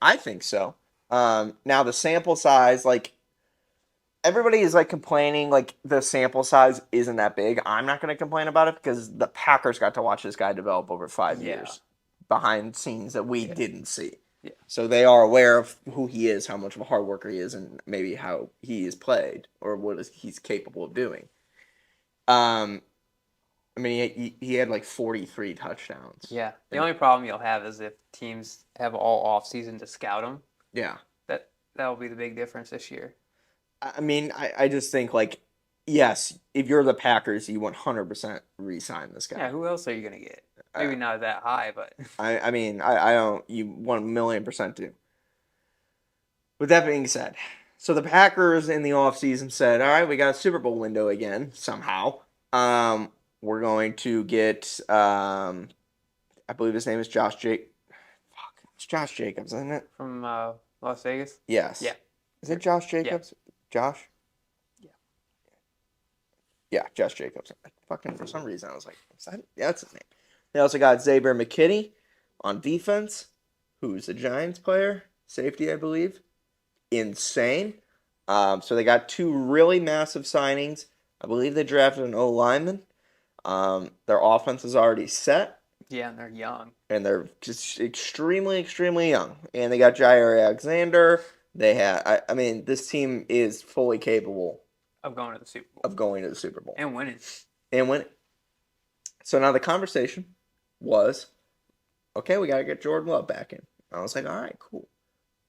I think so. Now the sample size, like everybody is like complaining, like the sample size isn't that big. I'm not going to complain about it because the Packers got to watch this guy develop over 5 years behind scenes that we didn't see. Yeah. So they are aware of who he is, how much of a hard worker he is, and maybe how he is played or he's capable of doing. I mean, he had like 43 touchdowns. Yeah. The only problem you'll have is if teams have all off season to scout him. Yeah. That'll be the big difference this year. I mean, I just think like, yes, if you're the Packers, you 100% re-sign this guy. Yeah. Who else are you gonna get? Maybe not that high, but I mean, I don't. You 1,000,000% do. With that being said, so the Packers in the offseason said, all right, we got a Super Bowl window again, somehow. We're going to get, I believe his name is Josh Jacobs. Fuck, it's Josh Jacobs, isn't it? from Las Vegas. Yes. Yeah. Is it Josh Jacobs? Josh? Yeah. Yeah, Josh Jacobs. Fucking, for some reason, I was like, yeah, that's his name. They also got Xavier McKinney on defense, who's a Giants player, safety, I believe. Insane. So they got two really massive signings. I believe they drafted an O-lineman. Their offense is already set. Yeah, and they're young. And they're just extremely, extremely young. And they got Jair Alexander. They have, I mean, this team is fully capable of going to the Super Bowl. And winning. So now the conversation was, okay, we got to get Jordan Love back in. I was like, all right, cool.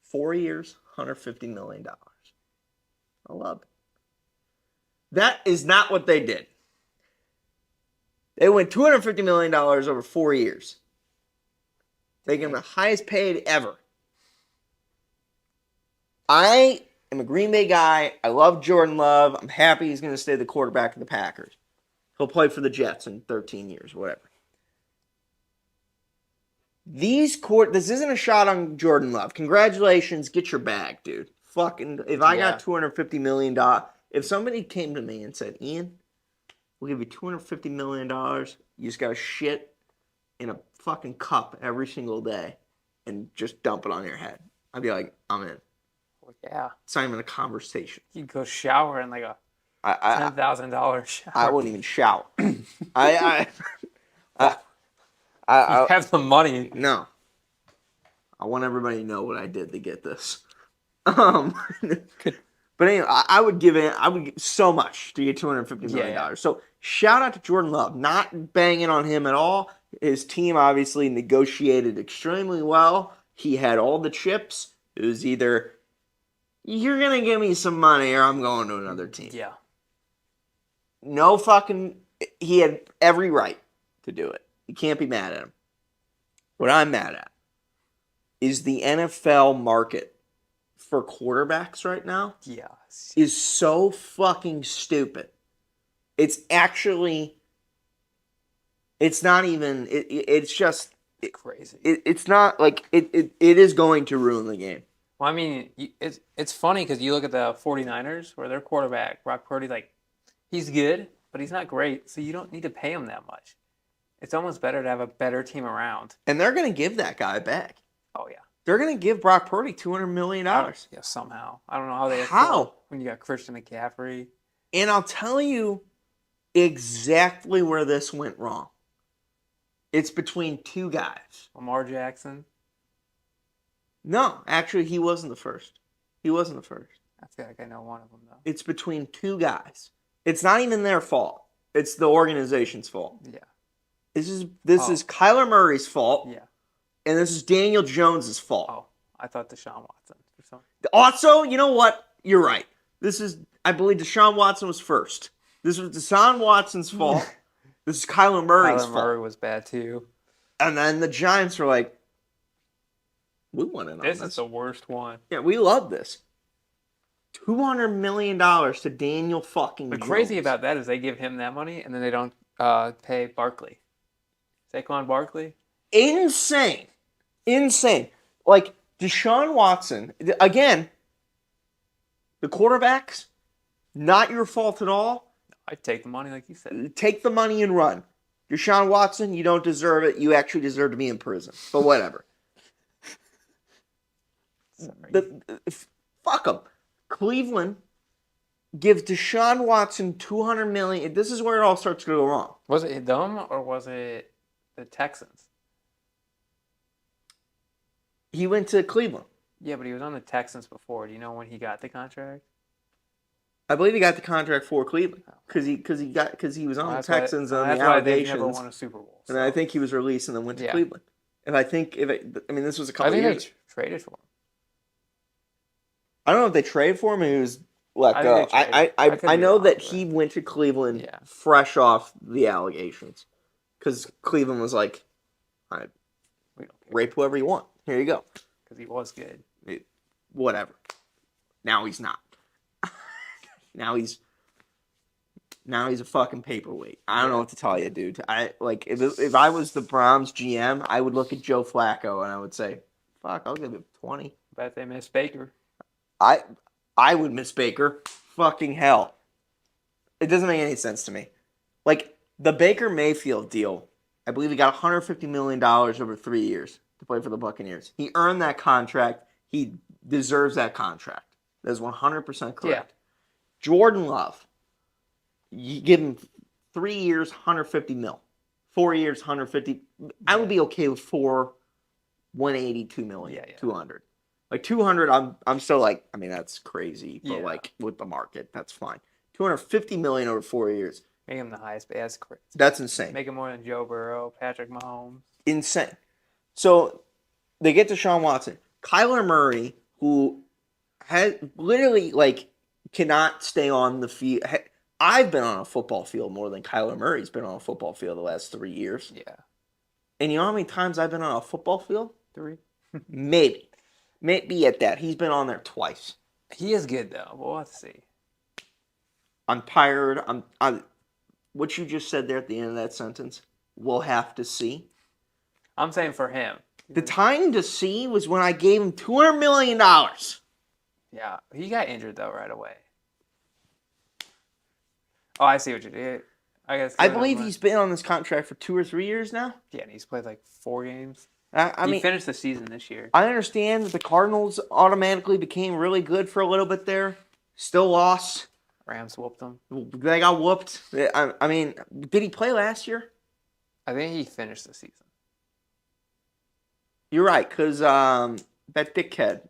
4 years, $150 million. I love it. That is not what they did. They went $250 million over 4 years. Making him the highest paid ever. I am a Green Bay guy. I love Jordan Love. I'm happy he's going to stay the quarterback of the Packers. He'll play for the Jets in 13 years, whatever. This isn't a shot on Jordan Love. Congratulations, get your bag, dude. Fucking, if I got $250 million, if somebody came to me and said, Ian, we'll give you $250 million, you just got to shit in a fucking cup every single day and just dump it on your head, I'd be like, I'm in. Well, yeah. It's not even a conversation. You'd go shower in like a $10,000 shower. I wouldn't even shout. I have the money. No. I want everybody to know what I did to get this. But anyway, I would give so much to get $250 million. Yeah. So shout out to Jordan Love. Not banging on him at all. His team obviously negotiated extremely well. He had all the chips. It was either, you're going to give me some money or I'm going to another team. Yeah. No fucking, he had every right to do it. You can't be mad at him. What I'm mad at is the NFL market for quarterbacks right now is so fucking stupid. It's actually, it's not even, it's just crazy. It's not like, it is going to ruin the game. Well, I mean, it's funny because you look at the 49ers where their quarterback, Brock Purdy, like, he's good, but he's not great, so you don't need to pay him that much. It's almost better to have a better team around. And they're going to give that guy back. Oh, yeah. They're going to give Brock Purdy $200 million. Yeah, somehow. I don't know how they... How? When you got Christian McCaffrey. And I'll tell you exactly where this went wrong. It's between two guys. Lamar Jackson? No, actually, he wasn't the first. I feel like I know one of them, though. It's between two guys. It's not even their fault. It's the organization's fault. Yeah. This is Kyler Murray's fault. Yeah. And this is Daniel Jones' fault. Oh, I thought Deshaun Watson. Also, you know what? You're right. I believe Deshaun Watson was first. This was Deshaun Watson's fault. This is Kyler Murray's fault. Kyler Murray was bad, too. And then the Giants were like, we want to know this. This is the worst one. Yeah, we love this. $200 million to Daniel fucking Jones. The crazy about that is they give him that money, and then they don't pay Barkley. Saquon Barkley? Insane. Like, Deshaun Watson, again, the quarterbacks, not your fault at all. I'd take the money like you said. Take the money and run. Deshaun Watson, you don't deserve it. You actually deserve to be in prison. But whatever. Fuck them. Cleveland gives Deshaun Watson $200 million. This is where it all starts to go wrong. Was it them or was it the Texans? He went to Cleveland. Yeah, but he was on the Texans before. Do you know when he got the contract? I believe he got the contract for Cleveland because he was on the Texans on the allegations. They never won a Super Bowl. So. And I think he was released and then went to Cleveland. This was a couple of years. I think they traded for him. I don't know if they traded for him or he was let go. I know that he went to Cleveland fresh off the allegations because Cleveland was like, rape whoever you want. Here you go. Because he was good. Whatever. Now he's not. Now he's a fucking paperweight. I don't know what to tell you, dude. If I was the Browns GM, I would look at Joe Flacco and I would say, "Fuck, I'll give him 20." Bet they miss Baker. I would miss Baker. Fucking hell. It doesn't make any sense to me. Like the Baker Mayfield deal, I believe he got $150 million over 3 years to play for the Buccaneers. He earned that contract. He deserves that contract. That is 100% correct. Yeah. Jordan Love, you give him 3 years, 150 mil. 4 years, 150. I would be okay with 4, 182 million, 200. Like 200, I'm still like, I mean, that's crazy. But like with the market, that's fine. 250 million over 4 years. Make him the highest, but that's crazy. That's insane. Make him more than Joe Burrow, Patrick Mahomes. Insane. So they get to Deshaun Watson. Kyler Murray, who has literally cannot stay on the field. I've been on a football field more than Kyler Murray's been on a football field the last 3 years. Yeah. And you know how many times I've been on a football field? 3. Maybe at that. He's been on there twice. He is good though. We'll have to see. I'm tired. I'm. What you just said there at the end of that sentence, we'll have to see. I'm saying for him. The time to see was when I gave him $200 million. Yeah, he got injured though right away. Oh, I see what you did. I believe he's been on this contract for 2 or 3 years now. Yeah, and he's played 4 games. I mean, he finished the season this year. I understand that the Cardinals automatically became really good for a little bit there. Still lost. Rams whooped them. They got whooped. I mean, did he play last year? I think he finished the season. You're right, because that dickhead,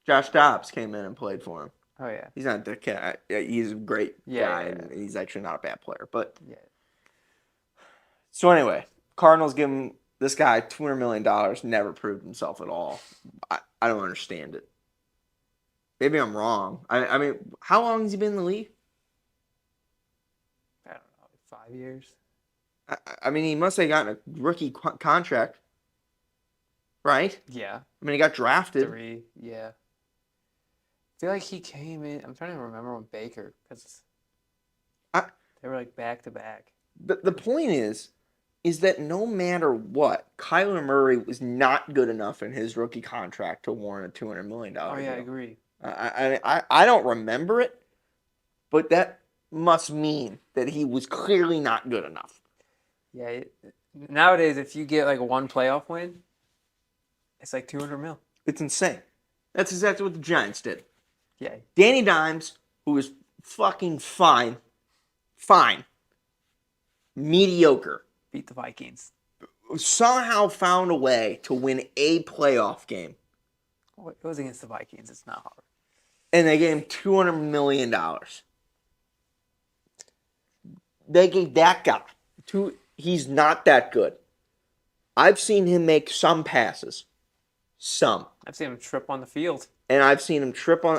Josh Dobbs, came in and played for him. Oh, yeah. He's not a dickhead. He's a great guy, and he's actually not a bad player. But So anyway, Cardinals give him this guy $200 million, never proved himself at all. I don't understand it. Maybe I'm wrong. I mean, how long has he been in the league? I don't know, 5 years. I mean, he must have gotten a rookie contract, right? Yeah. I mean, he got drafted. 3, yeah. I feel like he came in. I'm trying to remember when Baker, because they were back to back. The point is that no matter what, Kyler Murray was not good enough in his rookie contract to warrant a $200 million deal. Oh, yeah, I agree. I don't remember it, but that must mean that he was clearly not good enough. Yeah. Nowadays, if you get one playoff win, it's $200 million. It's insane. That's exactly what the Giants did. Yeah. Danny Dimes, who is fucking fine, mediocre, beat the Vikings. Somehow found a way to win a playoff game. Well, it was against the Vikings. It's not hard. And they gave him $200 million. They gave that guy he's not that good. I've seen him make some passes. Some. I've seen him trip on the field. And I've seen him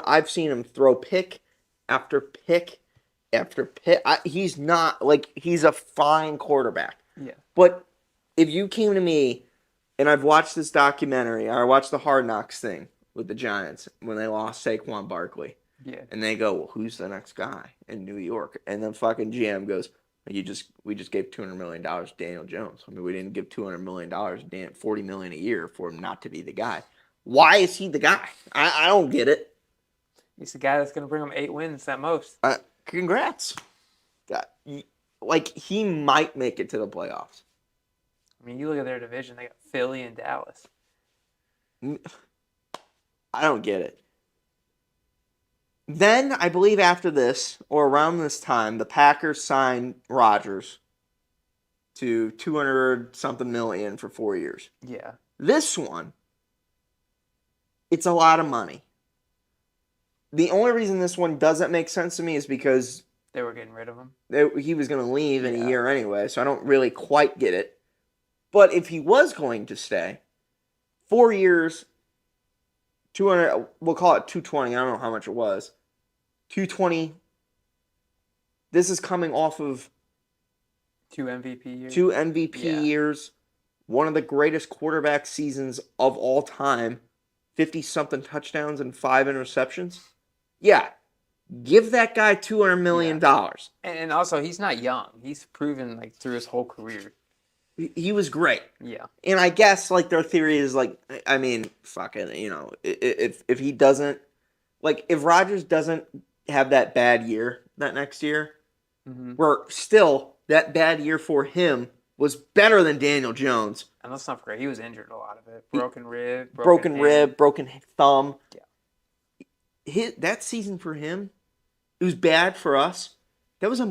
I've seen him throw pick after pick after pick. He's not, he's a fine quarterback. Yeah. But if you came to me, and I've watched this documentary, I watched the Hard Knocks thing with the Giants when they lost Saquon Barkley. Yeah. And they go, well, who's the next guy in New York? And then fucking GM goes, we just gave $200 million to Daniel Jones. I mean, we didn't give $200 million, $40 million a year for him not to be the guy. Why is he the guy? I don't get it. He's the guy that's going to bring him 8 wins at most. Congrats. He might make it to the playoffs. I mean, you look at their division, they got Philly and Dallas. I don't get it. Then I believe after this or around this time, the Packers signed Rodgers to 200 something million for 4 years. Yeah. This one, it's a lot of money. The only reason this one doesn't make sense to me is because They were getting rid of him. he was going to leave in a Yeah. year anyway, so I don't really quite get it. But if he was going to stay, 4 years, 200, we'll call it 220. I don't know how much it was. 220. This is coming off of 2 MVP years. 2 MVP Yeah. years, one of the greatest quarterback seasons of all time, 50-something touchdowns and 5 interceptions. Yeah, give that guy $200 million. And also, he's not young. He's proven like through his whole career. He was great. Yeah. And I guess like their theory is like, I mean, fuck it, you know, if he doesn't, like if Rodgers doesn't have that bad year that next year, Mm-hmm. where still that bad year for him was better than Daniel Jones. And let's not forget, he was injured a lot of it. Broken rib. Broken hand. rib, broken thumb. Yeah. That season for him, it was bad for us. That was a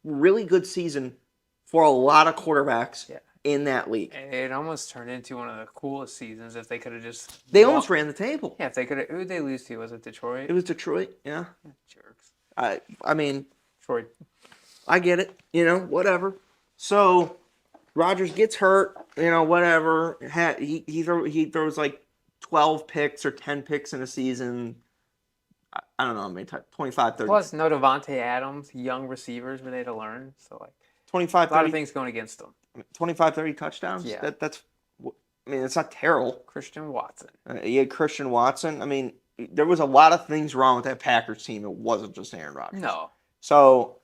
really good season for a lot of quarterbacks Yeah. in that league. And it almost turned into one of the coolest seasons if they could have just. They almost ran the table. Yeah, if they could have. Who did they lose to? Was it Detroit? It was Detroit, yeah. Jerks. I mean, Detroit. I get it, you know, whatever. So Rodgers gets hurt, you know, whatever. He throws like 12 picks or 10 picks in a season. I don't know how many times, 25, 30. Plus, no Devontae Adams, young receivers were they to learn. So, like, 25, a lot 30, of things going against them. 25, 30 touchdowns. Yeah. That's, I mean, it's not terrible. Christian Watson. You had Christian Watson. I mean, there was a lot of things wrong with that Packers team. It wasn't just Aaron Rodgers. No. So,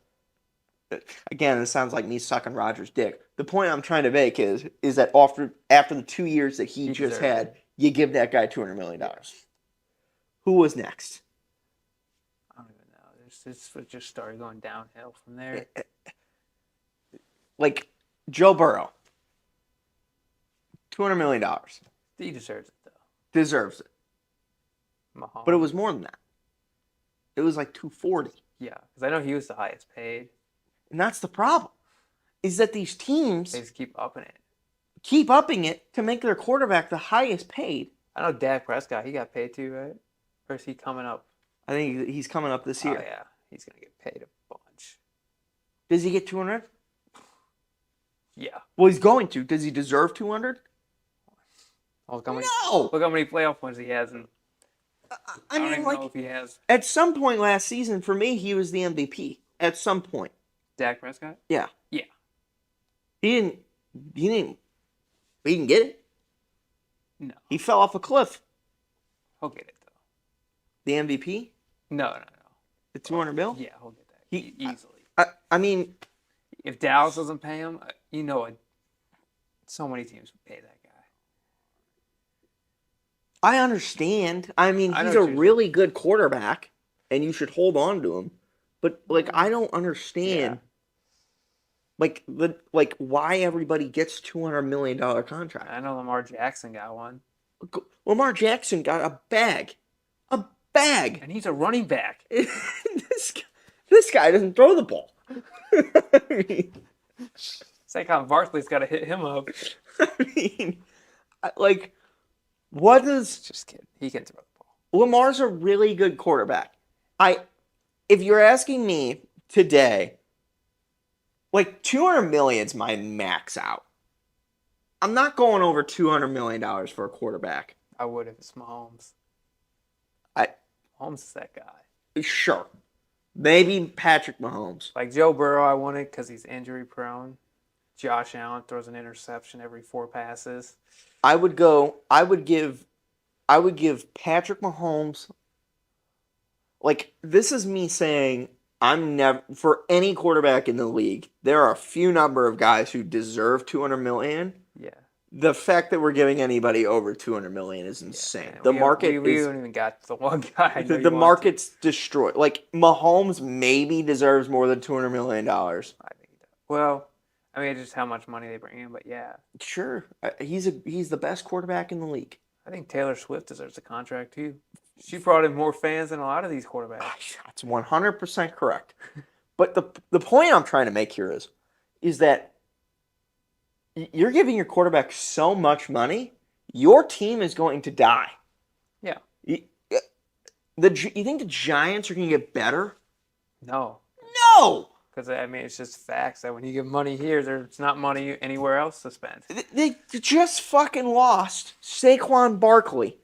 again, it sounds like me sucking Rodgers' dick. The point I'm trying to make is that after the 2 years that he just deserves had, it. you give that guy $200 million. Who was next? I don't even know. This just started going downhill from there. Like Joe Burrow, $200 million. He deserves it, though. Deserves it. Mahomes. But it was more than that. It was like 240. Yeah, because I know he was the highest paid. And that's the problem. Is that these teams They just keep upping it. keep upping it to make their quarterback the highest paid. I know Dak Prescott, he got paid too, right? Or is he coming up? I think he's coming up this year. Oh, yeah. He's going to get paid a bunch. Does he get 200? Yeah. Well, he's going to. Does he deserve 200? Look how many, No. look how many playoff points he has. And I don't mean, even like know if he has. at some point last season, for me, he was the MVP. At some point, Dak Prescott? yeah. Yeah. He didn't. He didn't get it. No. He fell off a cliff. He'll get it, though. The MVP, No. the 200 mil. Yeah, he'll get that He- easily. I mean, If Dallas doesn't pay him, so many teams would pay that guy. I understand. I mean, I know he's a what you're really good quarterback, and you should hold on to him. But like, I don't understand. Yeah. Like why everybody gets $200 million contract. I know Lamar Jackson got one. Lamar Jackson got a bag. And he's a running back. this guy doesn't throw the ball. I mean, Saquon Barkley's got to hit him up. like, what does Just kidding. He can throw the ball. Lamar's a really good quarterback. If you're asking me today, like 200 million's my max out. I'm not going over $200 million for a quarterback. I would if it's Mahomes. I- Mahomes is that guy. Sure. Maybe Patrick Mahomes. Like Joe Burrow, I want it because he's injury prone. Josh Allen throws an interception every 4 passes. I would give Patrick Mahomes, like, this is me saying I'm never, for any quarterback in the league, there are a few number of guys who deserve 200 million. Yeah. The fact that we're giving anybody over 200 million is insane. Yeah, The we market we is haven't even got the one guy. I know you the want market's destroyed. Like, Mahomes maybe deserves more than $200 million. to. I think he does. Well, I mean, just how much money they bring in, but yeah, Sure. He's the best quarterback in the league. I think Taylor Swift deserves a contract too. She brought in more fans than a lot of these quarterbacks. That's 100% correct. But the point I'm trying to make here is that you're giving your quarterback so much money, your team is going to die. Yeah. You think the Giants are going to get better? No, No! because I mean it's just facts that when you give money here, there's not money anywhere else to spend. They just fucking lost Saquon Barkley.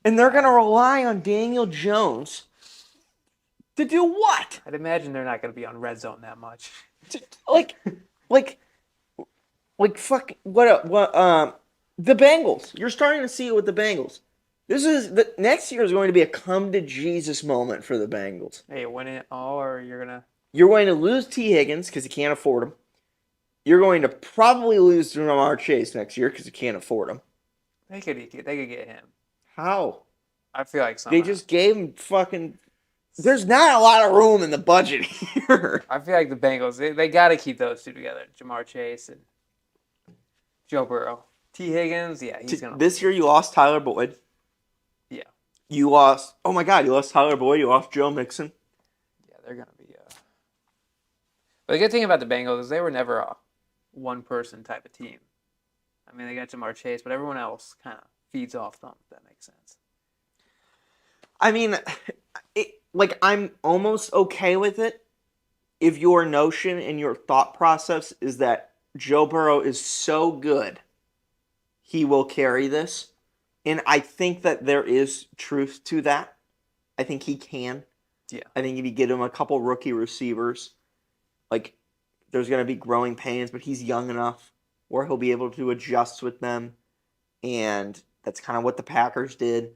And they're going to rely on Daniel Jones to do what? I'd imagine they're not going to be on red zone that much. Like fuck the Bengals. You're starting to see it with the Bengals. The next year is going to be a come to Jesus moment for the Bengals. Hey, you win it all, or you're gonna. You're going to lose T. Higgins because you can't afford him. You're going to probably lose Jamar Chase next year because you can't afford him. They could get him. How? I feel like somehow. They just gave him fucking. There's not a lot of room in the budget here. I feel like the Bengals, they got to keep those two together. Jamar Chase and Joe Burrow. T. Higgins, yeah, he's going to. This year you lost Tyler Boyd. Yeah. You lost. Oh my God! You lost Tyler Boyd. You lost Joe Mixon. Yeah, they're going to be. But the good thing about the Bengals is they were never a one-person type of team. I mean, they got Jamar Chase, but everyone else kind of feeds off them, if that makes sense. I mean, I'm almost okay with it if your notion and your thought process is that Joe Burrow is so good, he will carry this. And I think that there is truth to that. I think he can. Yeah. I think if you get him a couple rookie receivers, there's going to be growing pains, but he's young enough where he'll be able to adjust with them. And that's kind of what the Packers did.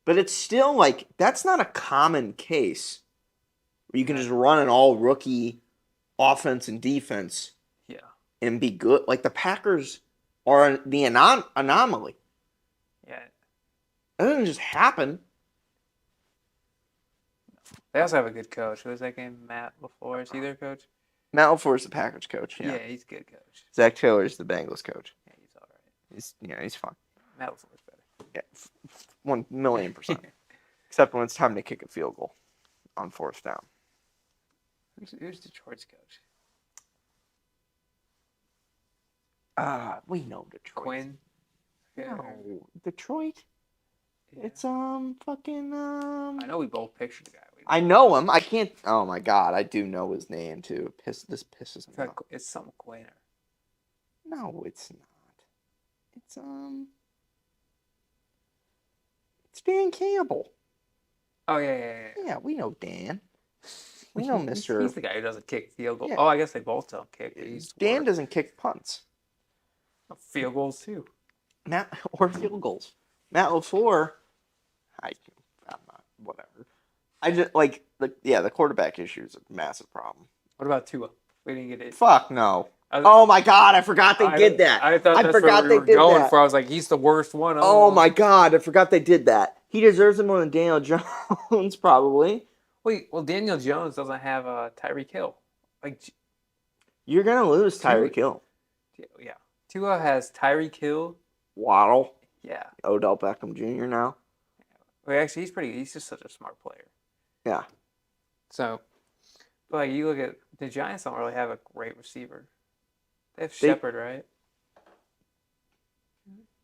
But it's still that's not a common case where you can just run an all rookie offense and defense and be good. The Packers are the anomaly. Yeah. That doesn't just happen. They also have a good coach. Who was that game? Matt LaFleur. Is he their coach? Matt LaFleur is the Packers coach. Yeah, he's a good coach. Zach Taylor is the Bengals coach. Yeah, he's all right. He's fine. Matt LaFleur's better. Yeah, 1,000,000%. Except when it's time to kick a field goal on fourth down. Who's Detroit's coach? We know Detroit. Quinn? Yeah. No, Detroit. Yeah. It's fucking I know we both pictured the guy. I know him. I can't. Oh my God, I do know his name too. This pisses me off. It's something Quinner. No, it's not. It's Dan Campbell. Oh yeah. Yeah, we know Dan. We know Mr. He's the guy who doesn't kick field goals. Yeah. Oh, I guess they both don't kick. Dan doesn't kick punts. Field goals too. Or field goals. Matt LaFleur. I'm not. Whatever. I just the quarterback issue is a massive problem. What about Tua? We didn't get it. Fuck no. Oh my God! I forgot they did that. I thought that's forgot where we they were did going that. for. I was like, he's the worst one. Oh my God! I forgot they did that. He deserves it more than Daniel Jones, probably. Wait, well, Daniel Jones doesn't have Tyreek Hill. You're gonna lose Tyreek Hill. Yeah, Tua has Tyreek Hill, Waddle. Yeah. Odell Beckham Jr. now. Well, actually, he's just such a smart player. Yeah. So, but you look at the Giants, don't really have a great receiver. They have Shepard,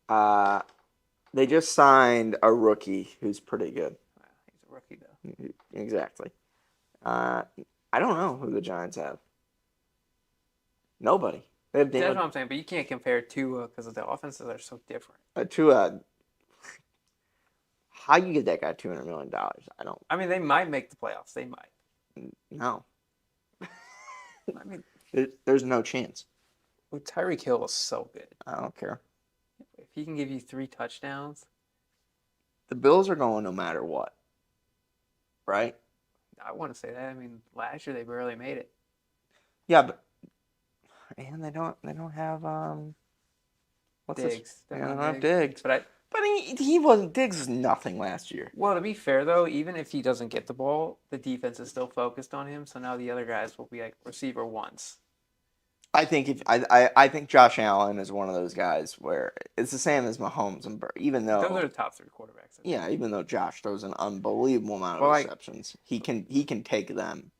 right? They just signed a rookie who's pretty good. Wow, he's a rookie though. Exactly. I don't know who the Giants have. Nobody. They have That's what I'm saying, but you can't compare Tua because the offenses are so different. How you get that guy $200 million? I don't. I mean, they might make the playoffs. They might. No. I mean, there's no chance. well, Tyreek Hill is so good. I don't care. If he can give you 3 touchdowns, The Bills are going no matter what. Right? I want to say that. I mean, last year they barely made it. Yeah, but and they don't have what's Diggs. this? They don't have Diggs. But he wasn't. Diggs was nothing last year. well, to be fair though, even if he doesn't get the ball, the defense is still focused on him. So now the other guys will be like receiver ones. I think I think Josh Allen is one of those guys where it's the same as Mahomes and Burrow. Even Those are though, the top 3 quarterbacks. yeah, even though Josh throws an unbelievable amount of Well, like, receptions, he can take them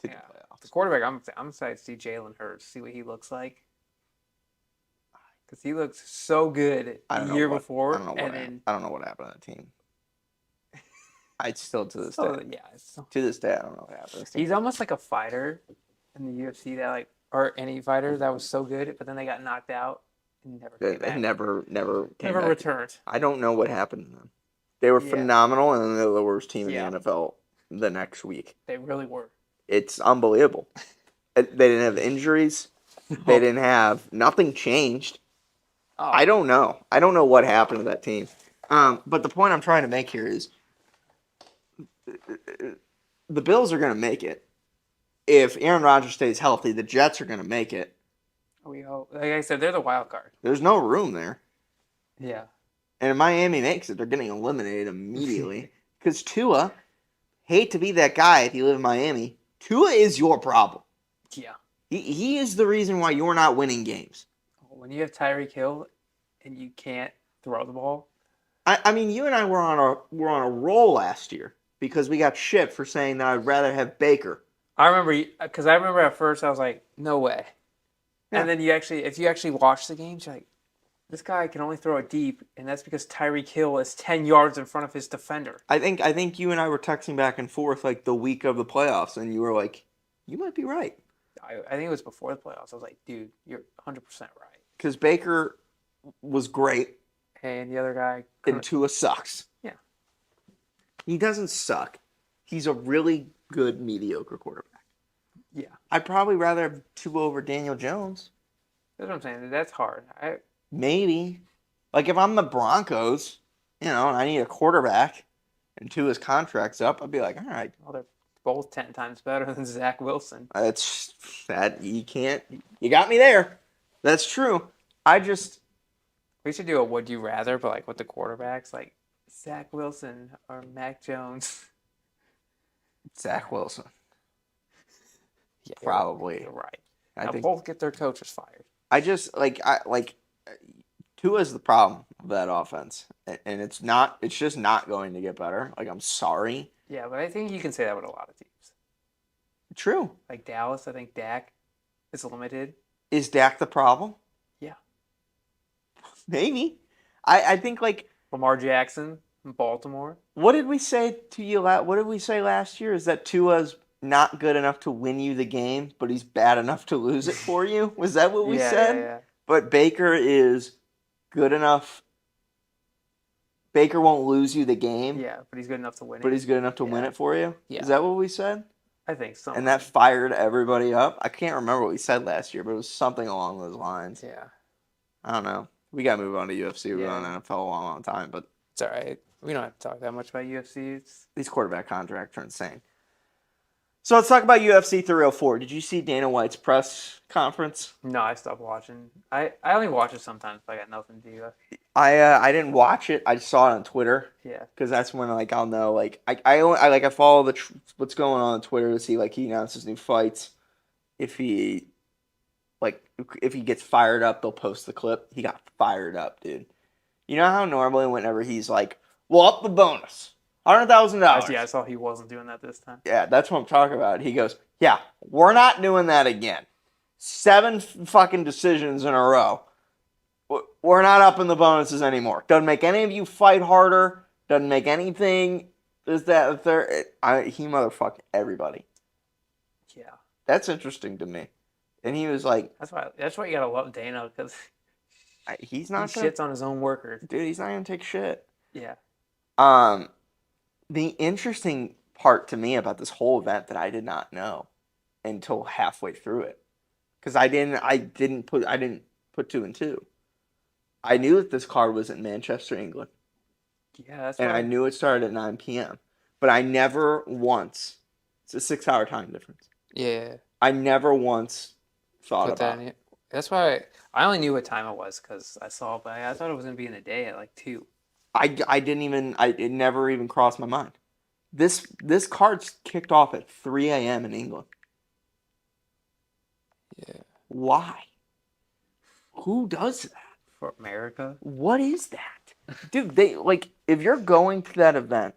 to yeah, the the playoffs. quarterback. I'm excited to see Jalen Hurts, see what he looks like, because he looked so good I the don't know year what I before, don't know and what then I don't know what happened to that team. I still so yeah, to this day I don't know what happened to this team. he's almost like a fighter in the UFC that like or any fighter that was so good, but then they got knocked out and never came It back. never came Never back. returned. I don't know what happened to them. They were Yeah, phenomenal, and then they were the worst team in Yeah. the NFL the next week. they really were. It's unbelievable. They didn't have injuries. They didn't have nothing changed. Oh, I don't know. I don't know what happened to that team. But the point I'm trying to make here is the Bills are going to make it. If Aaron Rodgers stays healthy, the Jets are going to make it. we hope. Like I said, they're the wild card. There's no room there. Yeah. And if Miami makes it, they're getting eliminated immediately. Because Tua, hate to be that guy if you live in Miami, Tua is your problem. Yeah. He is the reason why you're not winning games. When you have Tyreek Hill and you can't throw the ball, I mean, you and I were on a roll last year because we got shit for saying that I'd rather have Baker. I remember at first I was like, no way. Yeah. And then if you actually watch the games, you're like, this guy can only throw it deep, and that's because Tyreek Hill is 10 yards in front of his defender. I think you and I were texting back and forth like the week of the playoffs, and you were like, you might be right. I think it was before the playoffs. I was like, dude, you're 100% right. Because Baker was great, And the other guy, and Tua sucks. Yeah. He doesn't suck. He's a really good, mediocre quarterback. yeah, I'd probably rather have Tua over Daniel Jones. that's what I'm saying. That's hard. Maybe. Like, if I'm the Broncos, and I need a quarterback, and Tua's contract's up, I'd be like, all right. Well, they're both 10 times better than Zach Wilson. That's that you can't. You got me there. That's true. I just We should do a would you rather, but like with the quarterbacks, like Zach Wilson or Mac Jones. Zach Wilson Yeah, probably. You're right. I Now think both get their coaches fired. I just like Tua's the problem of that offense, and it's not. It's just not going to get better. Like, I'm sorry. Yeah, but I think you can say that with a lot of teams. True. Like Dallas, I think Dak is limited. Is Dak the problem? Yeah. Maybe. I think like Lamar Jackson in Baltimore. what did we say to you? What did we say last year? Is that Tua's not good enough to win you the game, but he's bad enough to lose it for you? Was that what we said? Yeah. But Baker is good enough. Baker won't lose you the game, Yeah, but he's good enough to win it. but he's good enough to win Yeah. it for you. Yeah. Is that what we said? I think so. And that fired everybody up. I can't remember what we said last year, but it was something along those lines. Yeah. I don't know. We got to move on to UFC. We've been Yeah. on NFL a long time, but It's all right. We don't have to talk that much about UFC. these quarterback contracts are insane. So let's talk about UFC 304. Did you see Dana White's press conference? No, I stopped watching. I only watch it sometimes if I got nothing to do. I didn't watch it. I saw it on Twitter Yeah. because that's when I'll know. Like I follow what's going on Twitter to see like he announces new fights. If he gets fired up, they'll post the clip. He got fired up, dude. You know how normally whenever he's like, "Well, up the bonus, $100,000." Yeah, I saw he wasn't doing that this time. Yeah, that's what I'm talking about. He goes, "Yeah, we're not doing that again. 7 fucking decisions in a row. We're not up in the bonuses anymore. Doesn't make any of you fight harder. Doesn't make anything. Is that third? He motherfucked everybody. Yeah. That's interesting to me." And he was like, That's why you gotta love Dana because "He's he not gonna, shits on his own workers. dude. He's not gonna take shit." Yeah. The interesting part to me about this whole event that I did not know until halfway through it, because I didn't put 2 and 2. I knew that this card was in Manchester, England, Yeah, that's and why. I knew it started at 9 p.m. But I never once. It's a 6-hour time difference. Yeah. I never once thought Put that about in it. it. That's why I only knew what time it was because I saw it, but I thought it was gonna be in the day at like 2. I didn't even. It never even crossed my mind. This card's kicked off at 3 a.m. in England. Yeah. Why? Who does that? For America. What is that? Dude, they like if you're going to that event,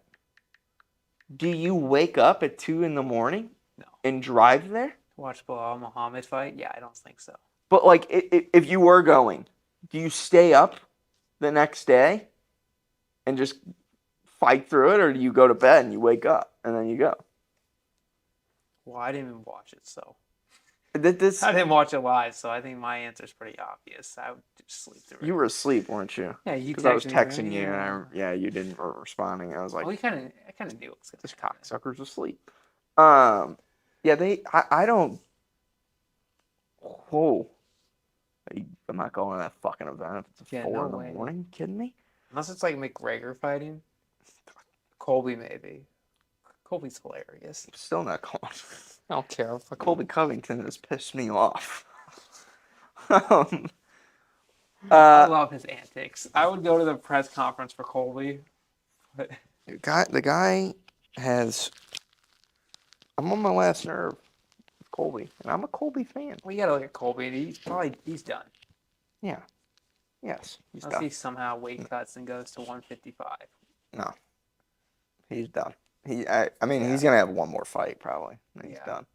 do you wake up at 2 in the morning No. and drive there? Watch Bilal Muhammad fight? Yeah, I don't think so. But like if you were going, do you stay up the next day and just fight through it, or do you go to bed and you wake up and then you go? Well, I didn't even watch it, so This I didn't watch it live, so I think my answer is pretty obvious. I would just sleep through it. you were asleep, weren't you? Yeah, you Because I was texted me, texting you and you didn't were responding. I was like, Well, I kind of knew it was this gonna happen. cocksucker's asleep. Yeah, I don't. Whoa. I'm not going to that fucking event if it's Yeah, 4 no in the way. morning. You kidding me? Unless it's like McGregor fighting. Colby maybe. Colby's hilarious. I'm still not going. I don't care. Colby Covington has pissed me off. um, I love his antics. I would go to the press conference for Colby. But the guy has. I'm on my last nerve with Colby, and I'm a Colby fan. we gotta look at Colby. And he's done. Yeah. Yes, he's Unless done. he somehow weight cuts and goes to 155. No, he's done. I mean, he's gonna have one more fight probably. And he's Yeah. done.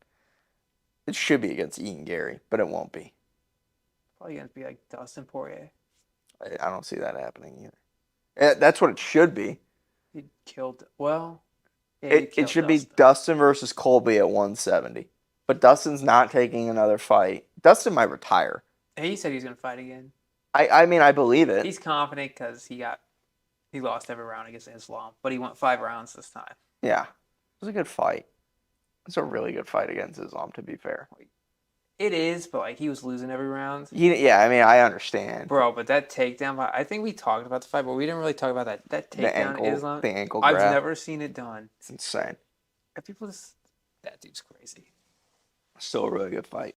It should be against Ian Gary, but it won't be. Probably gonna be like Dustin Poirier. I don't see that happening either. That's what it should be. He killed. Well, yeah, he It killed should be Dustin. Dustin versus Colby at 170. But Dustin's not taking another fight. Dustin might retire. He said he's gonna fight again. I mean, I believe it. He's confident because he lost every round against Islam, but he went 5 rounds this time. Yeah. It was a good fight. It's a really good fight against Islam, to be fair. It is, but like he was losing every round. Yeah, I mean, I understand. Bro, but that takedown, I think we talked about the fight, but we didn't really talk about that takedown. Islam, The ankle I've grab. never seen it done. It's insane. That dude's crazy. Still a really good fight.